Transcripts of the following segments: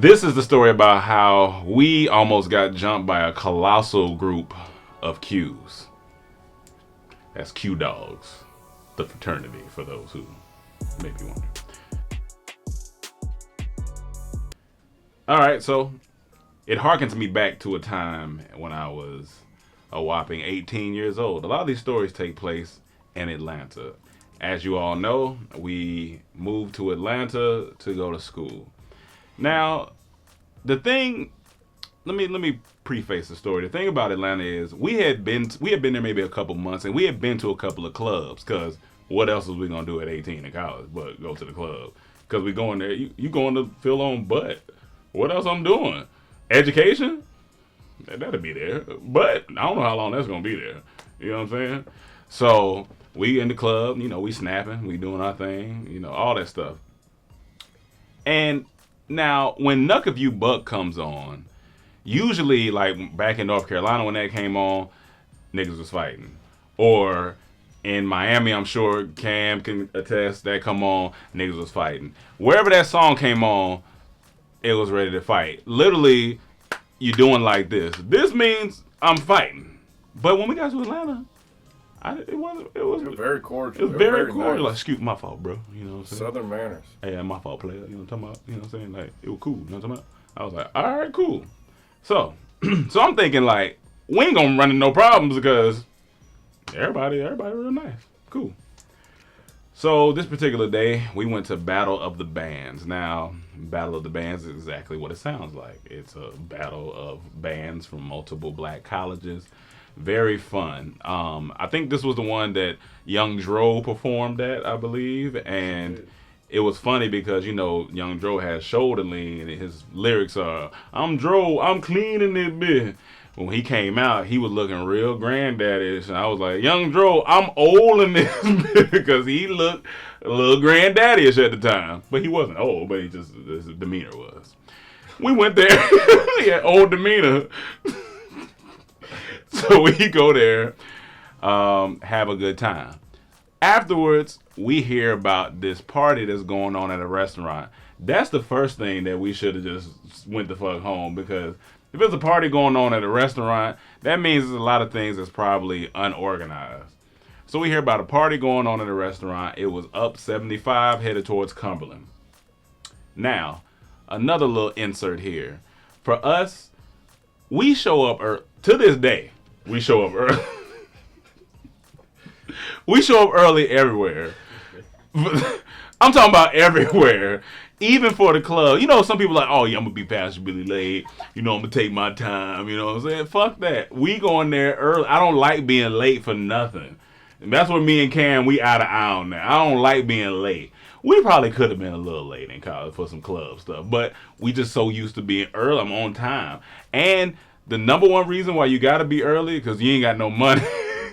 This is the story about how we almost got jumped by a colossal group of Qs. That's Q Dogs, the fraternity, for those who maybe wonder. Alright, so it harkens me back to a time when I was a whopping 18 years old. A lot of these stories take place in Atlanta. As you all know, we moved to Atlanta to go to school. Now, the thing, let me preface the story. The thing about Atlanta is we had been there maybe a couple months, and we had been to a couple of clubs, because what else was we gonna do at 18 in college but go to the club? Because we going there, you going to fill on butt. What else I'm doing? Education? That'll be there, but I don't know how long that's gonna be there. You know what I'm saying? So we in the club, we snapping, we doing our thing, all that stuff. And now, when Knuck If You Buck comes on, usually, like back in North Carolina when that came on, niggas was fighting. Or in Miami, I'm sure Cam can attest, that come on, niggas was fighting. Wherever that song came on, it was ready to fight. Literally, you doing like this. This means I'm fighting. But when we got to Atlanta, it was very cordial. It was very cordial. Nice. Like, excuse my fault, bro. You know what I'm saying? Southern manners. Hey, my fault, player. You know what I'm talking about? You know what I'm saying? Like, it was cool. You know what I'm talking about? I was like, all right, cool. So, I'm thinking, like, we ain't gonna run into no problems because everybody real nice. Cool. So, this particular day, we went to Battle of the Bands. Now, Battle of the Bands is exactly what it sounds like. It's a battle of bands from multiple black colleges. Very fun. I think this was the one that Young Dro performed at, I believe. And it was funny because, Young Dro has shoulder lean, and his lyrics are, I'm Dro, I'm clean in this bitch. When he came out, he was looking real granddaddish. And I was like, Young Dro, I'm old in this bitch, because he looked a little granddaddish at the time. But he wasn't old, but his demeanor was. We went there. He had old demeanor. So we go there, have a good time. Afterwards, we hear about this party that's going on at a restaurant. That's the first thing that we should have just went the fuck home, because if there's a party going on at a restaurant, that means there's a lot of things that's probably unorganized. So we hear about a party going on at a restaurant. It was up 75, headed towards Cumberland. Now, another little insert here. For us, we show up to this day. We show up early. We show up early everywhere. I'm talking about everywhere. Even for the club. Some people are like, oh yeah, I'm going to be fashionably late. I'm going to take my time. You know what I'm saying? Fuck that. We going there early. I don't like being late for nothing. And that's what me and Cam, we out of aisle now. I don't like being late. We probably could have been a little late in college for some club stuff. But we just so used to being early. I'm on time. And the number one reason why you gotta be early, because you ain't got no money.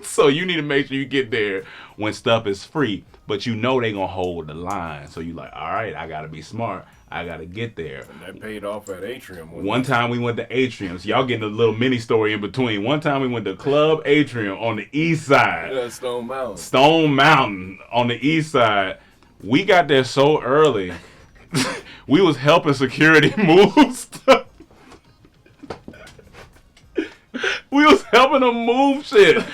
So you need to make sure you get there when stuff is free. But they gonna hold the line. So you like, all right, I gotta be smart. I gotta get there. And that paid off at Atrium. One time we went to Atrium. So y'all getting a little mini story in between. One time we went to Club Atrium on the east side. Yeah, Stone Mountain. Stone Mountain on the east side. We got there so early. We was helping security move stuff. We was helping them move shit.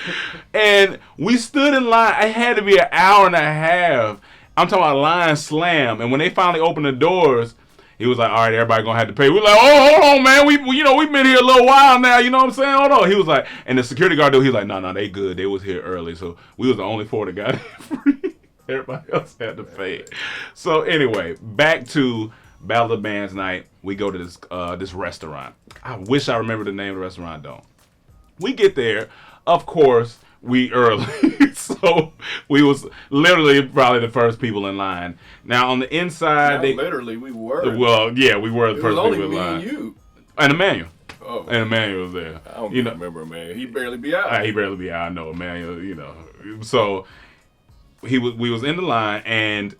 And we stood in line. It had to be an hour and a half. I'm talking about line slam. And when they finally opened the doors, he was like, all right, everybody gonna have to pay. We were like, oh, hold on, man. We've been here a little while now. You know what I'm saying? Hold on. He was like, and the security guard, he was like, no, they good. They was here early. So we was the only four that got it free. Everybody else had to pay. So anyway, back to Battle of the Bands night. We go to this restaurant. I wish I remember the name of the restaurant. Don't. We get there, of course, we early. So we was literally probably the first people in line. Now on the inside, literally we were. Well, yeah, we were the first people in line. It was only me and you. And Emmanuel. Oh. And Emmanuel was there. I don't remember Emmanuel. He barely be out. He barely be out. I know Emmanuel. So we was in the line, and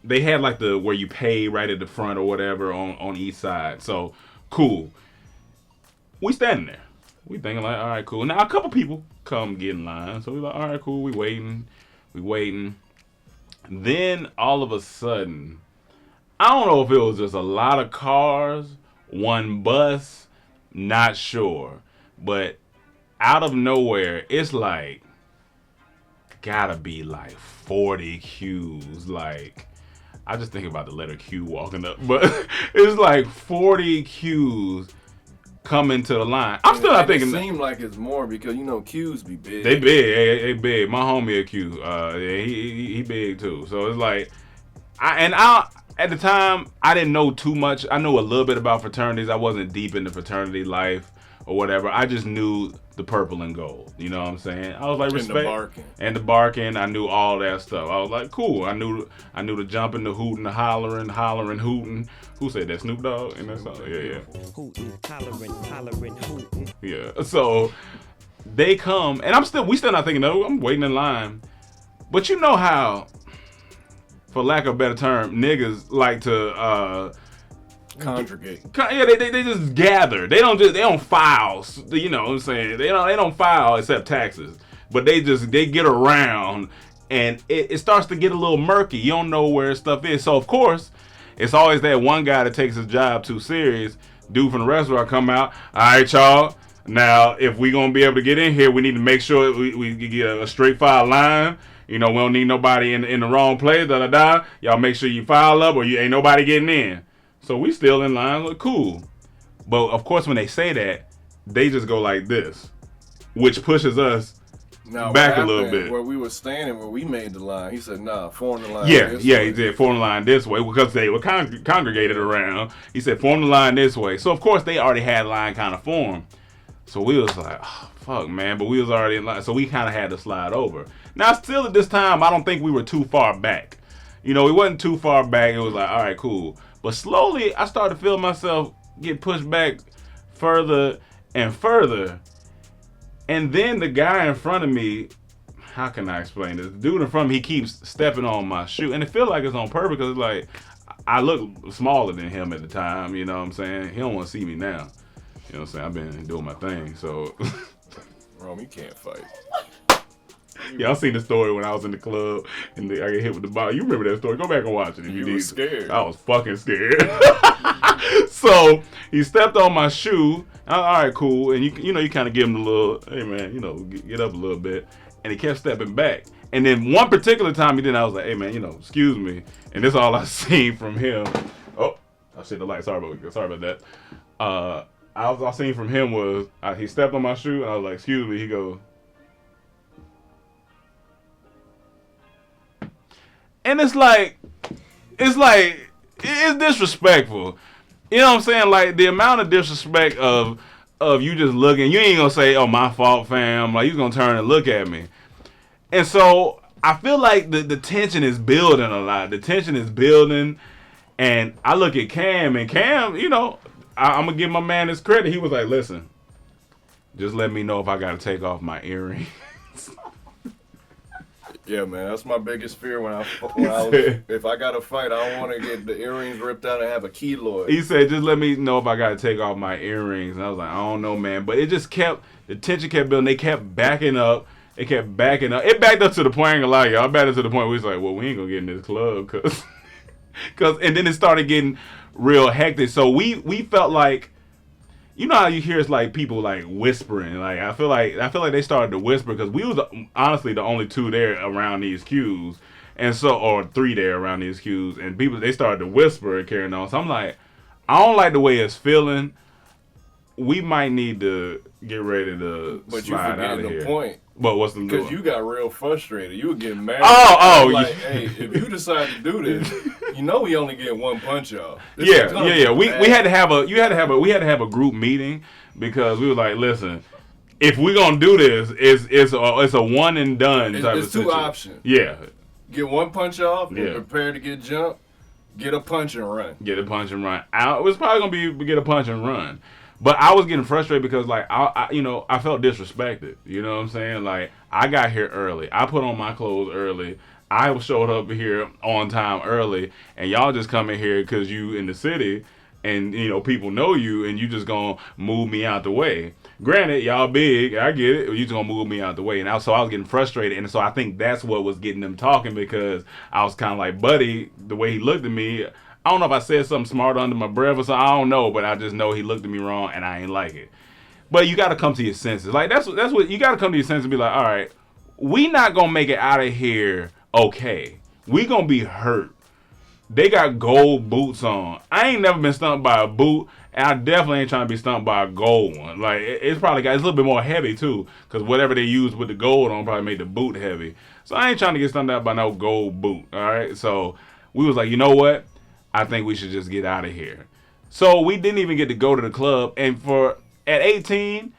they had like where you pay right at the front or whatever on each side. So cool. We standing there. We thinking like, all right, cool. Now a couple people come get in line, so we like, all right, cool. We waiting. Then all of a sudden, I don't know if it was just a lot of cars, one bus, not sure. But out of nowhere, it's like, gotta be like 40 queues. Like, I just think about the letter Q walking up. But it's like 40 queues coming to the line. I'm still not thinking. It seems like it's more because, you know, queues be big. They big. They big. My homie a Q. He big too. So it's like, at the time, I didn't know too much. I knew a little bit about fraternities. I wasn't deep into fraternity life or whatever. I just knew the purple and gold. You know what I'm saying? I was like, respect. And the barking. I knew all that stuff. I was like, cool. I knew the jumping, the hooting, the hollering, hooting. Who said that? Snoop Dogg in that song? Yeah. Hooting, hollering, hooting. Yeah. So they come, and we still not thinking, no, I'm waiting in line. But you know how, for lack of a better term, niggas like to congregate. Yeah, they just gather. They don't file. You know what I'm saying? They don't file except taxes. But they get around, and it starts to get a little murky. You don't know where stuff is. So of course, it's always that one guy that takes his job too serious. Dude from the restaurant come out. All right, y'all. Now, if we gonna be able to get in here, we need to make sure we get a straight file line. You know, we don't need nobody in the wrong place. Y'all make sure you file up, or you ain't nobody getting in. So we still in line. Look cool. But of course, when they say that, they just go like this, which pushes us back a little bit. Where we were standing, where we made the line, he said, "Nah, form the line." Yeah, he did form the line this way because they were congregated around. He said, "Form the line this way." So of course, they already had line kind of formed. So we was like, oh, "Fuck, man!" But we was already in line, so we kind of had to slide over. Now, still at this time, I don't think we were too far back. You know, we wasn't too far back. It was like, all right, cool. But slowly, I started to feel myself get pushed back further and further. And then the guy in front of me, how can I explain this? The dude in front of me, he keeps stepping on my shoe. And it feels like it's on purpose because it's like, I look smaller than him at the time, you know what I'm saying? He don't want to see me now. You know what I'm saying? I've been doing my thing, so. Rome, you can't fight. Y'all seen the story when I was in the club and I get hit with the ball. You remember that story? Go back and watch it if you need. You were scared. I was fucking scared. So he stepped on my shoe. All right, cool. And you know, you kind of give him a little, hey man, you know, get up a little bit. And he kept stepping back. And then one particular time he did, I was like, hey man, you know, excuse me. And this is all I seen from him. Oh, I shit the light. Sorry about that. All I seen from him was he stepped on my shoe and I was like, excuse me. He goes. And it's disrespectful. You know what I'm saying? Like, the amount of disrespect of you just looking, you ain't gonna say, oh, my fault, fam. Like, you gonna turn and look at me. And so I feel like the tension is building a lot. The tension is building. And I look at Cam, and Cam, you know, I'm gonna give my man his credit. He was like, listen, just let me know if I gotta take off my earring. Yeah, man, that's my biggest fear when I if I got to fight, I don't want to get the earrings ripped out and have a keloid. He said, just let me know if I got to take off my earrings. And I was like, I don't know, man. But it just the tension kept building. They kept backing up. It backed up to the point, I ain't gonna lie, y'all. It backed up to the point where we was like, well, we ain't gonna get in this club. And then it started getting real hectic. So we felt like, you know how you hear it's like people like whispering. Like I feel like they started to whisper because we was honestly the only two there around these queues, and so or three there around these queues, and people they started to whisper and carrying on. So I'm like, I don't like the way it's feeling. We might need to get ready to slide out of here. The point. But what's the because you got real frustrated. You were getting mad. Oh, like, hey, if you decide to do this, you know we only get one punch off. Yeah. We had to have a group meeting because we were like, listen, if we're gonna do this, it's a one and done type of situation. It's two options. Yeah. Get one punch off and prepare to get jumped. Get a punch and run. Get a punch and run. It was probably gonna be get a punch and run. But I was getting frustrated because, like, I felt disrespected. You know what I'm saying? Like, I got here early. I put on my clothes early. I showed up here on time early. And y'all just come in here because you in the city and, you know, people know you and you just going to move me out the way. Granted, y'all big. I get it. You just going to move me out the way. And so I was getting frustrated. And so I think that's what was getting them talking because I was kind of like, buddy, the way he looked at me, I I don't know if I said something smart under my breath or something. I don't know, but I just know he looked at me wrong, and I ain't like it. But you got to come to your senses. Like, that's what you got to come to your senses and be like, all right, we not going to make it out of here okay. We going to be hurt. They got gold boots on. I ain't never been stumped by a boot, and I definitely ain't trying to be stumped by a gold one. Like, it's probably it's a little bit more heavy, too, because whatever they used with the gold on probably made the boot heavy. So I ain't trying to get stumped out by no gold boot, all right? So we was like, you know what? I think we should just get out of here. So we didn't even get to go to the club, and at 18,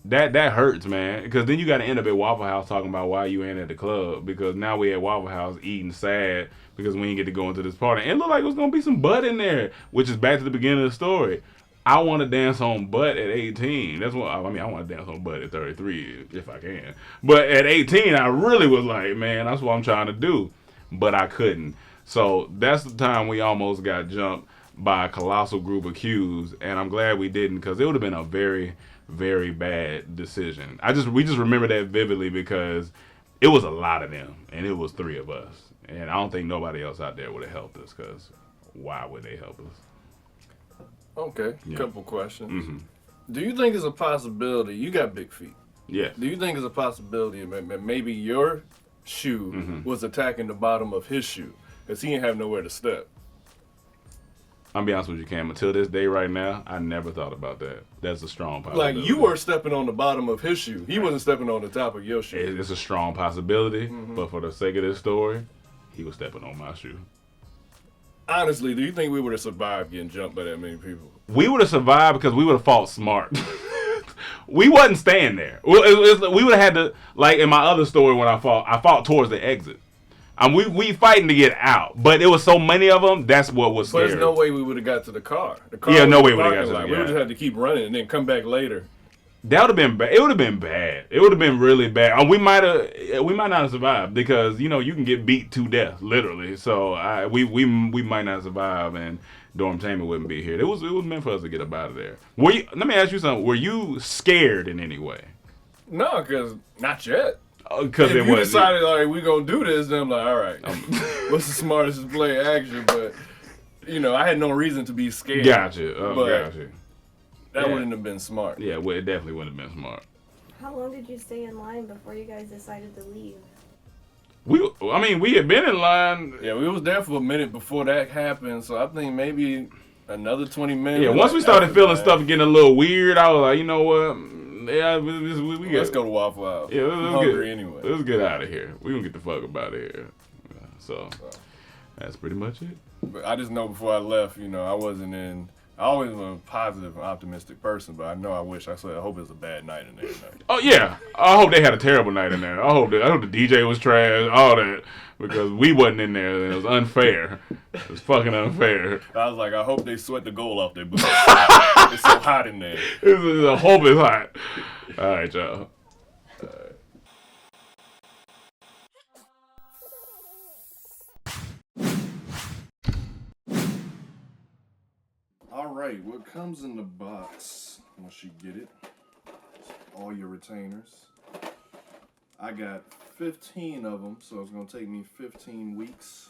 that hurts, man, because then you got to end up at Waffle House talking about why you ain't at the club, because now we at Waffle House eating sad because we didn't get to go into this party. And it looked like it was going to be some butt in there, which is back to the beginning of the story. I want to dance on butt at 18. That's what I want to dance on butt at 33 if I can. But at 18, I really was like, man, that's what I'm trying to do. But I couldn't. So that's the time we almost got jumped by a colossal group of Qs, and I'm glad we didn't, because it would have been a very, very bad decision. We just remember that vividly because it was a lot of them, and it was 3 of us. And I don't think nobody else out there would have helped us, because why would they help us? Okay, Yeah. Couple questions. Mm-hmm. Do you think it's a possibility, you got big feet. Yeah. Do you think it's a possibility that maybe your shoe was attacking the bottom of his shoe, because he didn't have nowhere to step? I'm be honest with you, Cam. Until this day right now, I never thought about that. That's a strong possibility. Like, you were stepping on the bottom of his shoe. He wasn't stepping on the top of your shoe. It's a strong possibility, but for the sake of this story, he was stepping on my shoe. Honestly, do you think we would have survived getting jumped by that many people? We would have survived because we would have fought smart. We wasn't staying there. We would have had to, like in my other story when I fought towards the exit. We fighting to get out, but it was so many of them. That's what was scary. But there's no way we would have got to the car. Yeah, no way we would have got to the car. We would have had to keep running and then come back later. That would have been bad. It would have been bad. It would have been really bad. We might not have survived because you can get beat to death, literally. So we might not survive, and Dormtainment wouldn't be here. It was meant for us to get up out of there. Let me ask you something. Were you scared in any way? No, because not yet. Because if you decided like we gonna do this, then I'm like, all right, what's the smartest play action? But I had no reason to be scared. Gotcha. Gotcha. That wouldn't have been smart. Yeah, well, it definitely wouldn't have been smart. How long did you stay in line before you guys decided to leave? We had been in line. Yeah, we was there for a minute before that happened, so I think maybe another 20 minutes. Yeah, once we started feeling stuff getting a little weird, I was like, you know what? Yeah, let's go to Waffle House. Yeah, I'm hungry anyway. Let's get out of here. We gonna get the fuck up out of here. So that's pretty much it. But I just know before I left, I wasn't in. I always was a positive and optimistic person, but I know I hope it was a bad night in there tonight. Oh yeah, I hope they had a terrible night in there. I hope the DJ was trash, all that, because we wasn't in there and it was unfair. It was fucking unfair. I was like, I hope they sweat the gold off their boots. It's so hot in there. I hope it's hot. All right, y'all. All right, what comes in the box once you get it? All your retainers. I got 15 of them, so it's going to take me 15 weeks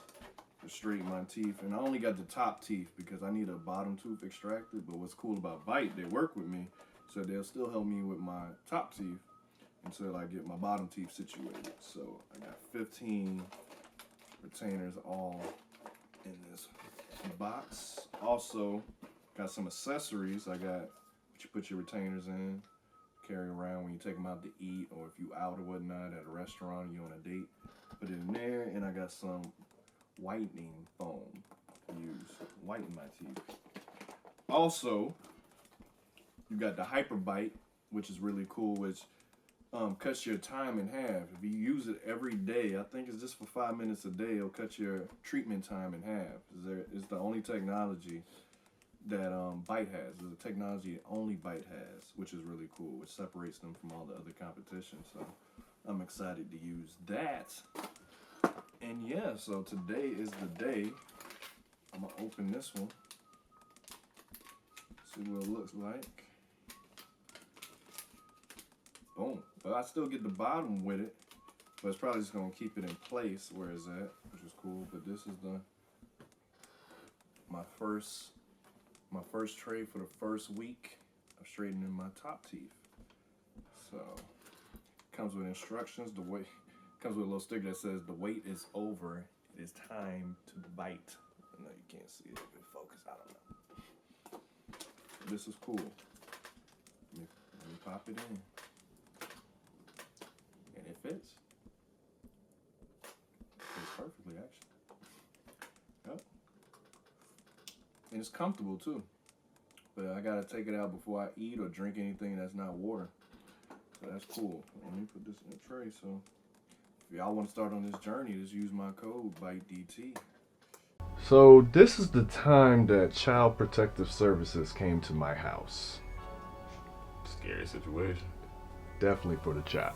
to straighten my teeth. And I only got the top teeth because I need a bottom tooth extracted. But what's cool about Bite, they work with me, so they'll still help me with my top teeth until I get my bottom teeth situated. So I got 15 retainers all in this box. Also, got some accessories. I got what you put your retainers in, carry around when you take them out to eat, or if you out or whatnot at a restaurant, you on a date, put it in there. And I got some whitening foam to use, whiten my teeth. Also, you got the Hyper Bite, which is really cool, which cuts your time in half. If you use it every day, I think it's just for 5 minutes a day, it'll cut your treatment time in half. It's the only technology that Bite has. It's a technology that only Bite has, which is really cool, which separates them from all the other competition. So I'm excited to use that. And yeah, so today is the day. I'm gonna open this one, see what it looks like. Boom. But I still get the bottom with it, but it's probably just gonna keep it in place where it's at, which is cool. But this is the my first tray for the first week of straightening my top teeth. So comes with instructions. Comes with a little sticker that says the wait is over. It is time to bite. I know you can't see it. If it focus, I don't know. This is cool. Let me pop it in, and it fits. Fits perfectly, actually. Yep. And it's comfortable too. But I gotta take it out before I eat or drink anything that's not water. So that's cool. Let me put this in the tray. So if y'all want to start on this journey, just use my code DIDNT. So this is the time that Child Protective Services came to my house. Scary situation. Definitely for the child.